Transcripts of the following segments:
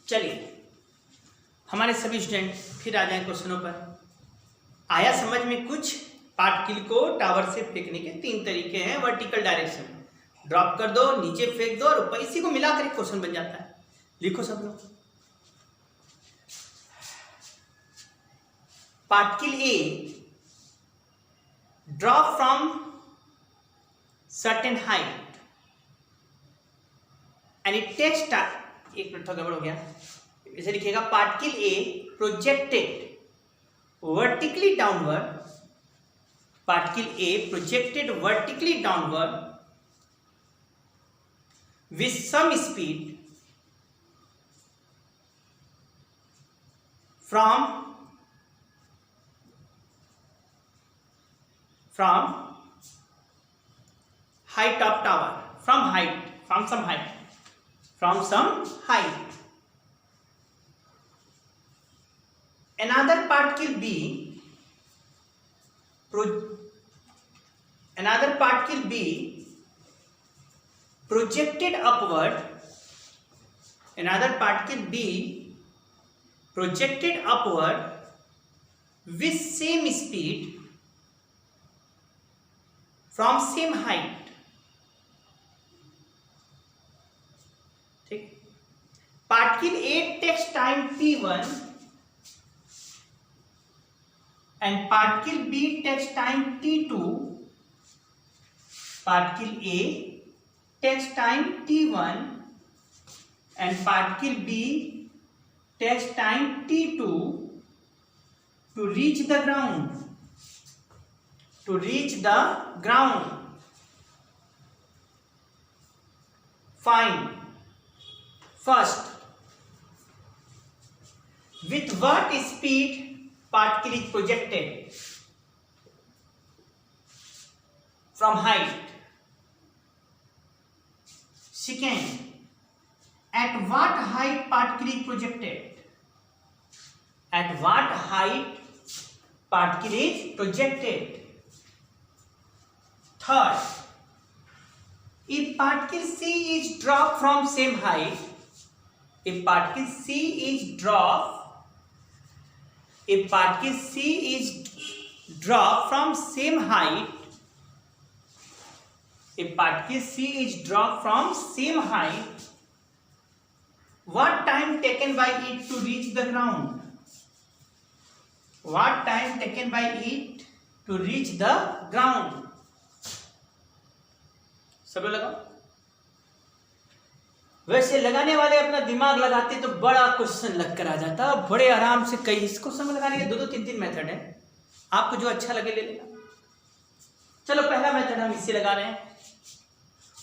चलिए हमारे सभी स्टूडेंट फिर आ जाएं क्वेश्चनों पर। आया समझ में कुछ? पार्टिकल को टावर से फेंकने के 3 तरीके हैं। वर्टिकल डायरेक्शन, ड्रॉप कर दो, नीचे फेंक दो और ऊपर, इसी को मिलाकर एक क्वेश्चन बन जाता है। लिखो सब लोग। Particle A drop from certain height and it takes एक मिनट, थोड़ा गड़बड़ हो गया। इसे लिखिएगा particle A projected vertically downward, particle A projected vertically downward with some speed from height of tower, from some height. Another particle B projected upward with same speed from same height. ठीक, particle A takes time t1 and particle B takes time t2. Particle A takes time t1 and particle B takes time t2 to reach the ground. Find first with what speed particle is projected from height. Second, at what height particle is projected? At what height particle is projected? Third, if particle C is dropped from same height, if particle C is dropped from same height, what time taken by it to reach the ground? सब लोग लगाओ। वैसे लगाने वाले अपना दिमाग लगाते तो बड़ा क्वेश्चन लग कर आ जाता, बड़े आराम से। कई इस क्वेश्चन में लगाने के 2-3 मेथड है, आपको जो अच्छा लगे ले लेना। चलो पहला मेथड हम इससे लगा रहे हैं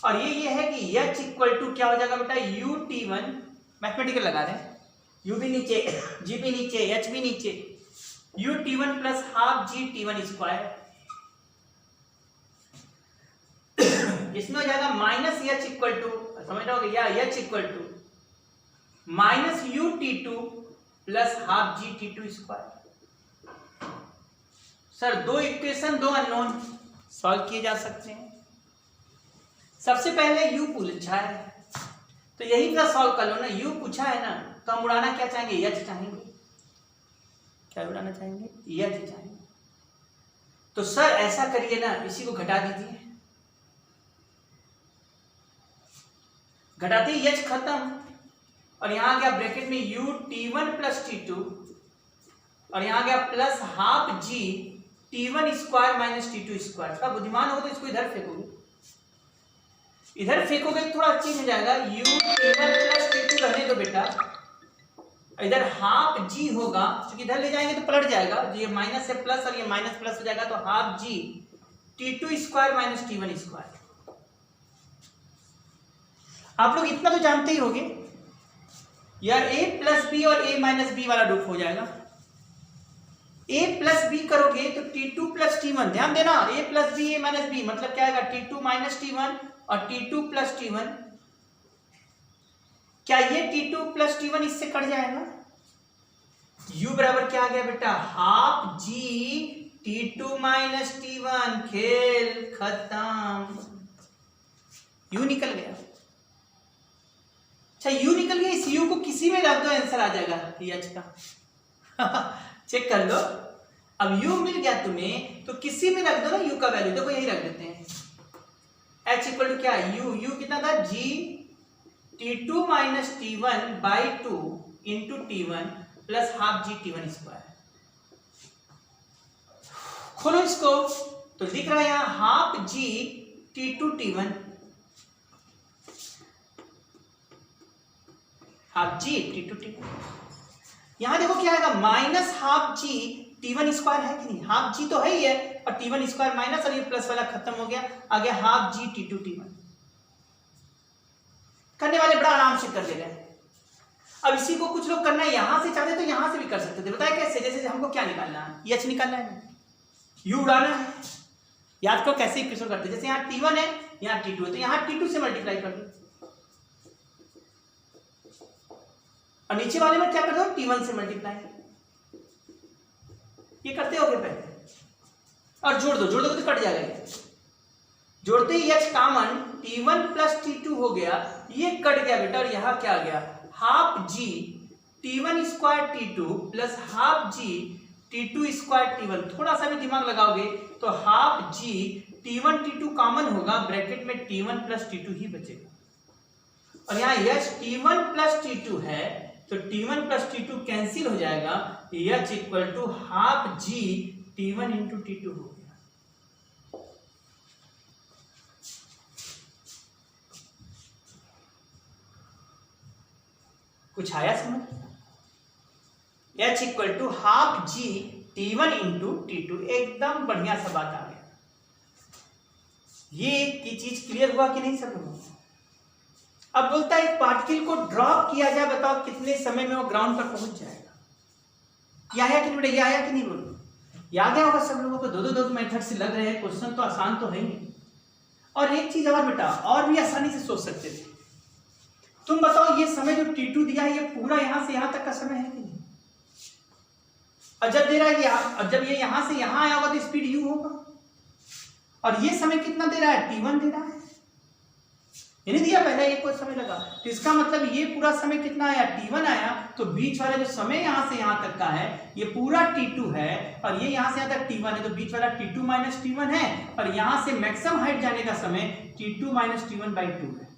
और ये है कि h इक्वल टू क्या हो जाएगा बेटा, ut1, मैथमेटिकल लगा रहे हैं, u भी नीचे, g भी नीचे, h भी नीचे, ut1 plus half gt1 square. इसमें हो जाएगा माइनस h इक्वल टू, समझ रहे हो या h equal to minus ut2 plus half gt2 square. Sir 2 equation 2 unknown solve किए जा सकते हैं। सबसे पहले u पूछा है तो यही पूरा सॉल्व कर लो ना। u पूछा है ना तो हम उड़ाना क्या चाहेंगे, h चाहेंगे। क्या उड़ाना चाहेंगे, h चाहेंगे। तो सर ऐसा करिए ना, इसी को घटा दीजिए, घटाते ही h खत्म और यहां गया ब्रैकेट में ut1 प्लस t2 और यहां गया plus half g t1 square minus t2 square. का बुद्धिमान होगा तो इसको इधर फेंकोगे, इधर फेंकोगे तो थोड़ा चेंज हो जाएगा। ut1 प्लस t2 रहने दो बेटा, इधर हाफ g होगा, क्योंकि इधर ले जाएंगे तो पलट जाएगा, ये माइनस से प्लस और ये माइनस प्लस हो जाएगा, तो half g t2 square minus t1 square. आप लोग इतना तो जानते ही होंगे यार, a प्लस बी और a माइनस बी वाला रूप हो जाएगा। a प्लस बी करोगे तो t2 प्लस t1, ध्यान देना, a plus B a minus B मतलब क्या आएगा, t2 माइनस t1 और t2 प्लस t1। क्या ये t2 प्लस t1 इससे कट जाएगा? u बराबर क्या आ गया बेटा, half g t2 minus t1, खेल खत्म, u निकल गया। अच्छा u निकल गया, इस u को किसी में रख दो, आंसर आ जाएगा h का। चेक कर लो, अब u मिल गया तुम्हें तो किसी में रख दो ना u का वैल्यू, देखो यही रख देते हैं। h इक्वल टू क्या, u कितना था, g t2 minus t1 by 2 into t1 plus half g t1 square. खोलो इसको तो दिख रहा है यहां half g t2 t1, half g t2 t1। यहां देखो क्या आएगा, minus half g t1 square है कि नहीं, हाफ g तो है ही है, और t1 स्क्वायर माइनस, और ये प्लस वाला खत्म हो गया, आ गया हाफ g t2 t1। करने वाले बड़ा आराम से कर ले रहे हैं। अब इसी को कुछ लोग करना है यहां से चाहते तो यहां से भी कर सकते थे, बताया कैसे, जैसे हमको क्या निकालना है, h निकालना है, u उड़ाना है। याद करो कैसे इक्वेशन करते हैं, जैसे यहाँ t1 है यहाँ t2 है, तो यहाँ t2 से मल्टीप्लाई कर दो, और नीचे वाले में क्या कर दो, t1 से मल्टीप्लाई। ये करते होगे पहले, और जोड़ दो, जोड़ दो तो कट जाएगा, जोड़ते ही h common t1 plus t2 हो गया, ये कट गया बेटा, और यहाँ क्या आ गया, half g t1 square t2 plus half g t2 square t1। थोड़ा सा भी दिमाग लगाओगे तो half g t1 t2 common होगा, ब्रैकेट में t1 प्लस t2 ही बचेगा, और यहाँ h t1 प्लस t2 है तो t1 प्लस t2 कैंसिल हो जाएगा, h equal to half g t1 into t2 हो गया। कुछ आया समझ, h equal to half g t1 into t2, एकदम बढ़िया सा बात आ गया। ये की चीज क्लियर हुआ कि नहीं सब लोगों को? अब बोलता है पार्टिकल को ड्रॉप किया जाए, बताओ कितने समय में वो ग्राउंड पर पहुंच जाएगा। ये आया कि नहीं बेटा, ये आया कि नहीं बोलो, याद है होगा सब लोगों को, दो मेथड से लग रहे हैं, क्वेश्चन तो आसान तो है ही। और एक चीज और बेटा, और भी आसानी से सोच सकते थे, तुम बताओ ये समय जो t2 दिया है, ये पूरा यहां से यहां तक का समय है कि नहीं, और जब दे रहा है अब जब ये यहां से यहां आया होगा तो स्पीड u होगा, और ये समय कितना दे रहा है, t1 दे रहा है, ये नहीं दिया पहले, ये कोई समय लगा, तो इसका मतलब ये पूरा समय कितना आया, t1 आया, तो बीच वाला जो समय यहां से यहां तक का है ये पूरा t2 है, और ये यहां से यहां तक t1 है, तो बीच वाला t2 माइनस t1 है, और यहां से मैक्सिमम हाइट जाने का समय t2 माइनस t1 बाई 2 है।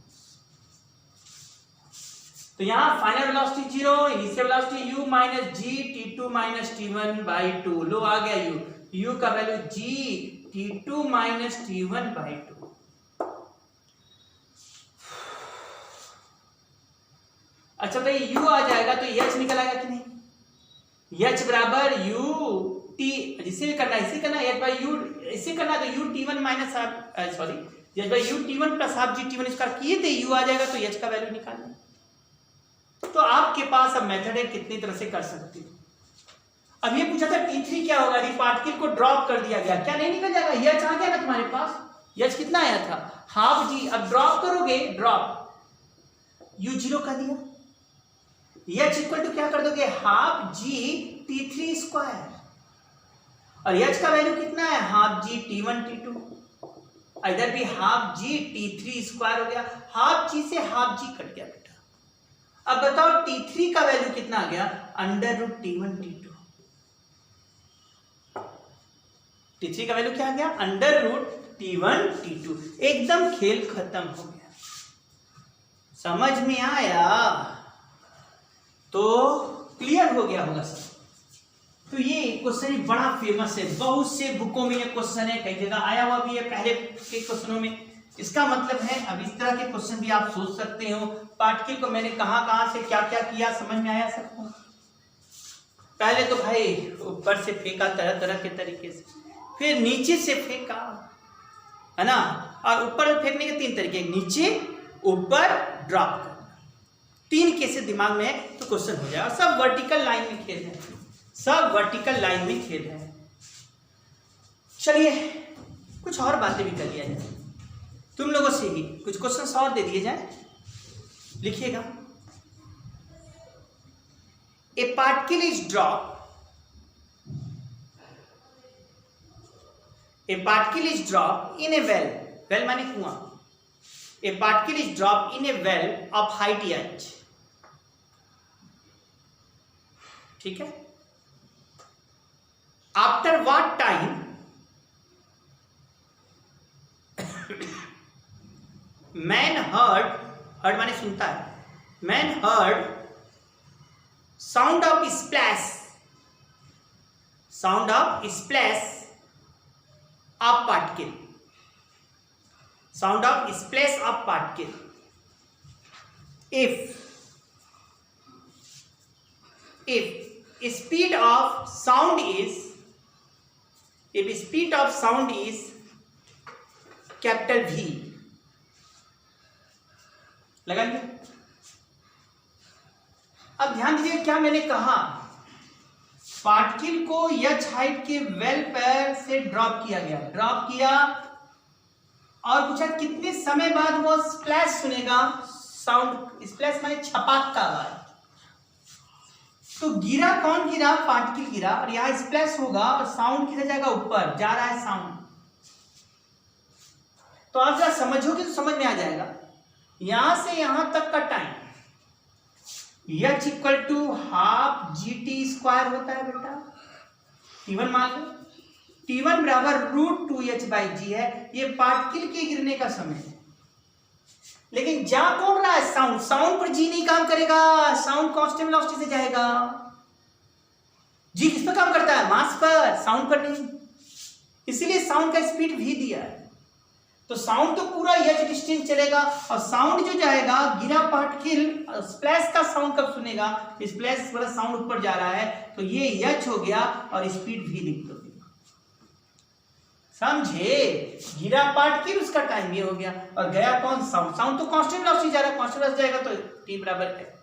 तो यहाँ final velocity 0, initial velocity u minus g t2 minus t1 by 2, लो आ गया u का value g t2 minus t1 by 2। अच्छा भाई u आ जाएगा तो h निकल आएगा कि नहीं, h बराबर u t, जिसे भी करना है इसे करना है, h बाई u इसे करना है, तो u t1 minus sorry h by u t1 plus half g t1 square किए थे, u आ जाएगा, तो h का वैल्यू निकालना। तो आपके पास अब मेथड है कितनी तरह से कर सकते हो। अब ये पूछा था t3 क्या होगा, यदि पार्टिकल को ड्रॉप कर दिया गया, क्या नहीं निकल जाएगा, h आ गया ना तुम्हारे पास, h कितना आया था, हाफ g, अब ड्रॉप करोगे, ड्रॉप u 0 कर दिया, h इक्वल टू क्या कर दोगे, हाफ g t3 स्क्वायर, और h का वैल्यू कितना है, हाफ g t1 t2, इधर भी हाफ g t3 स्क्वायर हो गया, हाफ g से हाफ g कट गया बेटा। अब बताओ t3 का वैल्यू कितना आ गया, under root t1 t2, t3 का वैल्यू क्या आ गया, अंडर रूट t1 t2, एकदम खेल खत्म हो गया। समझ में आया तो क्लियर हो गया होगा सब। तो ये क्वेश्चन बड़ा फेमस है, बहुत से बुकों में ये क्वेश्चन है, कई जगह आया हुआ भी है पहले के क्वेश्चनों में। इसका मतलब है अब इस तरह के क्वेश्चन भी आप सोच सकते हो। पार्टिकल को मैंने कहां से क्या क्या किया, समझ में आया सबको। पहले तो भाई ऊपर से फेंका तरह तरह के तरीके से, फिर नीचे से फेंका, है ना, और ऊपर फेंकने के 3 तरीके, नीचे ऊपर ड्रॉप करना, 3 केसेस दिमाग में है तो क्वेश्चन हो जाएगा। सब वर्टिकल लाइन में खेल है, सब वर्टिकल लाइन में खेल है। चलिए कुछ और बातें भी कर लिया जाए, तुम लोगों से ही कुछ क्वेश्चन और दे दिए जाए, लिखिएगा। ए particle is drop, A particle is drop in A well, well माने कुआं, ए particle is drop in A well of height h, ठीक है, after what time man heard माने सुनता है, man heard sound of splash of particle, sound of splash of particle if speed of sound is capital V, लगा लिया। अब ध्यान दीजिए क्या मैंने कहा, पार्टिकल को h हाइट के वेल पर से ड्रॉप किया और पूछा कितने समय बाद वो स्प्लैश सुनेगा, साउंड स्प्लैश माने छपाक का आवाज। तो गिरा, कौन गिरा, पार्टिकल गिरा, और यहाँ स्प्लैश होगा और साउंड किधर जाएगा, ऊपर जा रहा है साउंड। तो आप जरा समझोगे तो समझ में आ जाएगा। यहां से यहां तक का time h equal to half GT² होता है बेटा, T1 मान लो, T1 बराबर √2h/g है, ये पार्टिकल के गिरने का समय है। लेकिन जा कौन रहा है, साउंड पर g नहीं काम करेगा, साउंड कांस्टेंट वेलोसिटी से जाएगा। g किस पर काम करता है, मास पर, साउंड पर नहीं, इसीलिए साउंड का स्पीड v दिया है। तो साउंड तो पूरा h डिस्टेंस चलेगा, और साउंड जो जाएगा, गिरा पार्टिकल स्प्लैश का साउंड कब सुनेगा, स्प्लैश वाला साउंड ऊपर जा रहा है, तो ये h हो गया और स्पीड v लिख दो, समझे। गिरा पार्टिकल, उसका टाइम ये हो गया, और गया कौन, साउंड तो कांस्टेंट वेलोसिटी जा रहा है, कांस्टेंट वेलोसिटी जाएगा तो t बराबर है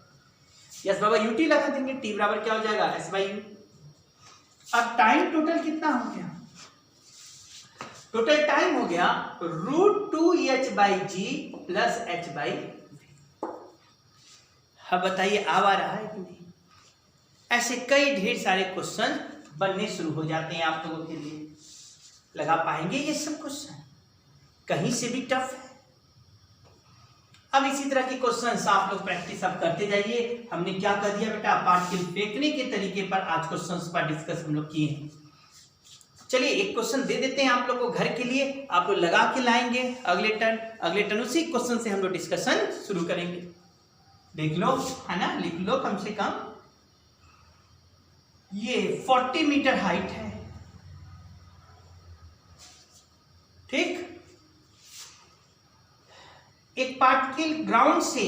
s बाबा ut लगा देंगे, t बराबर क्या हो जाएगा, s/u। अब टाइम टोटल कितना हो गया, टोटल टाइम हो गया √2h/g प्लस h/v। अब बताइए आ रहा है कि नहीं। ऐसे कई ढेर सारे क्वेश्चन बनने शुरू हो जाते हैं आप लोगों के लिए। लगा पाएंगे ये सब क्वेश्चन, कहीं से भी टफ है। अब इसी तरह के क्वेश्चन आप लोग प्रैक्टिस अब करते जाइए। हमने क्या कर दिया बेटा, पार्टिकल फेंकने के तरीके पर आज क्वेश्चंस पर डिस्कस हम लोग किए हैं। चलिए एक क्वेश्चन दे देते हैं आप लोग को घर के लिए, आप लोग लगा के लाएंगे अगले टर्न उसी क्वेश्चन से हम लोग डिस्कशन शुरू करेंगे। देख लो, है ना, लिख लो कम से कम। ये 40 मीटर हाइट है, ठीक। एक पार्टिकल ग्राउंड से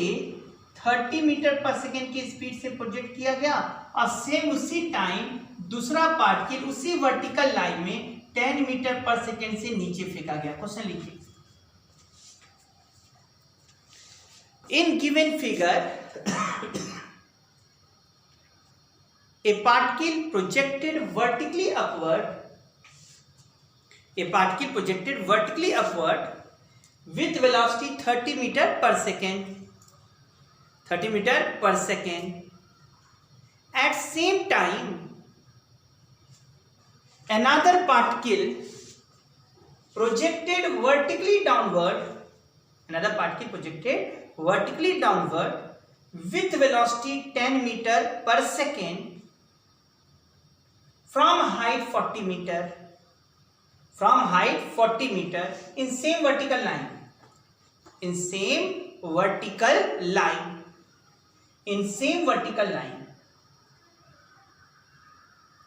30 मीटर पर सेकेंड की स्पीड से प्रोजेक्ट किया गया, और सेम उसी टाइम दूसरा पार्टिकल उसी वर्टिकल लाइन में 10 मीटर पर सेकेंड से नीचे फेंका गया। क्वेश्चन लिखिए। In given figure a particle projected vertically upward with velocity 30 meter per second at same time another particle projected vertically downward with velocity 10 meter per second from height 40 meter in same vertical line,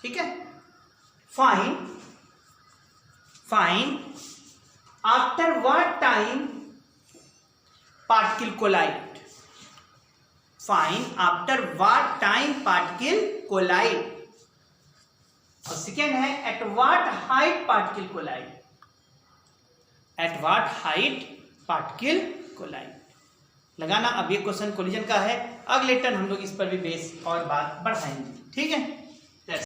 ठीक है। find after what time particle collide, और second है at what height particle collide, लगाना। अब ये question collision का है, अगले टर्न हम लोग इस पर भी बेस और बात बढ़ाएंगे, ठीक है।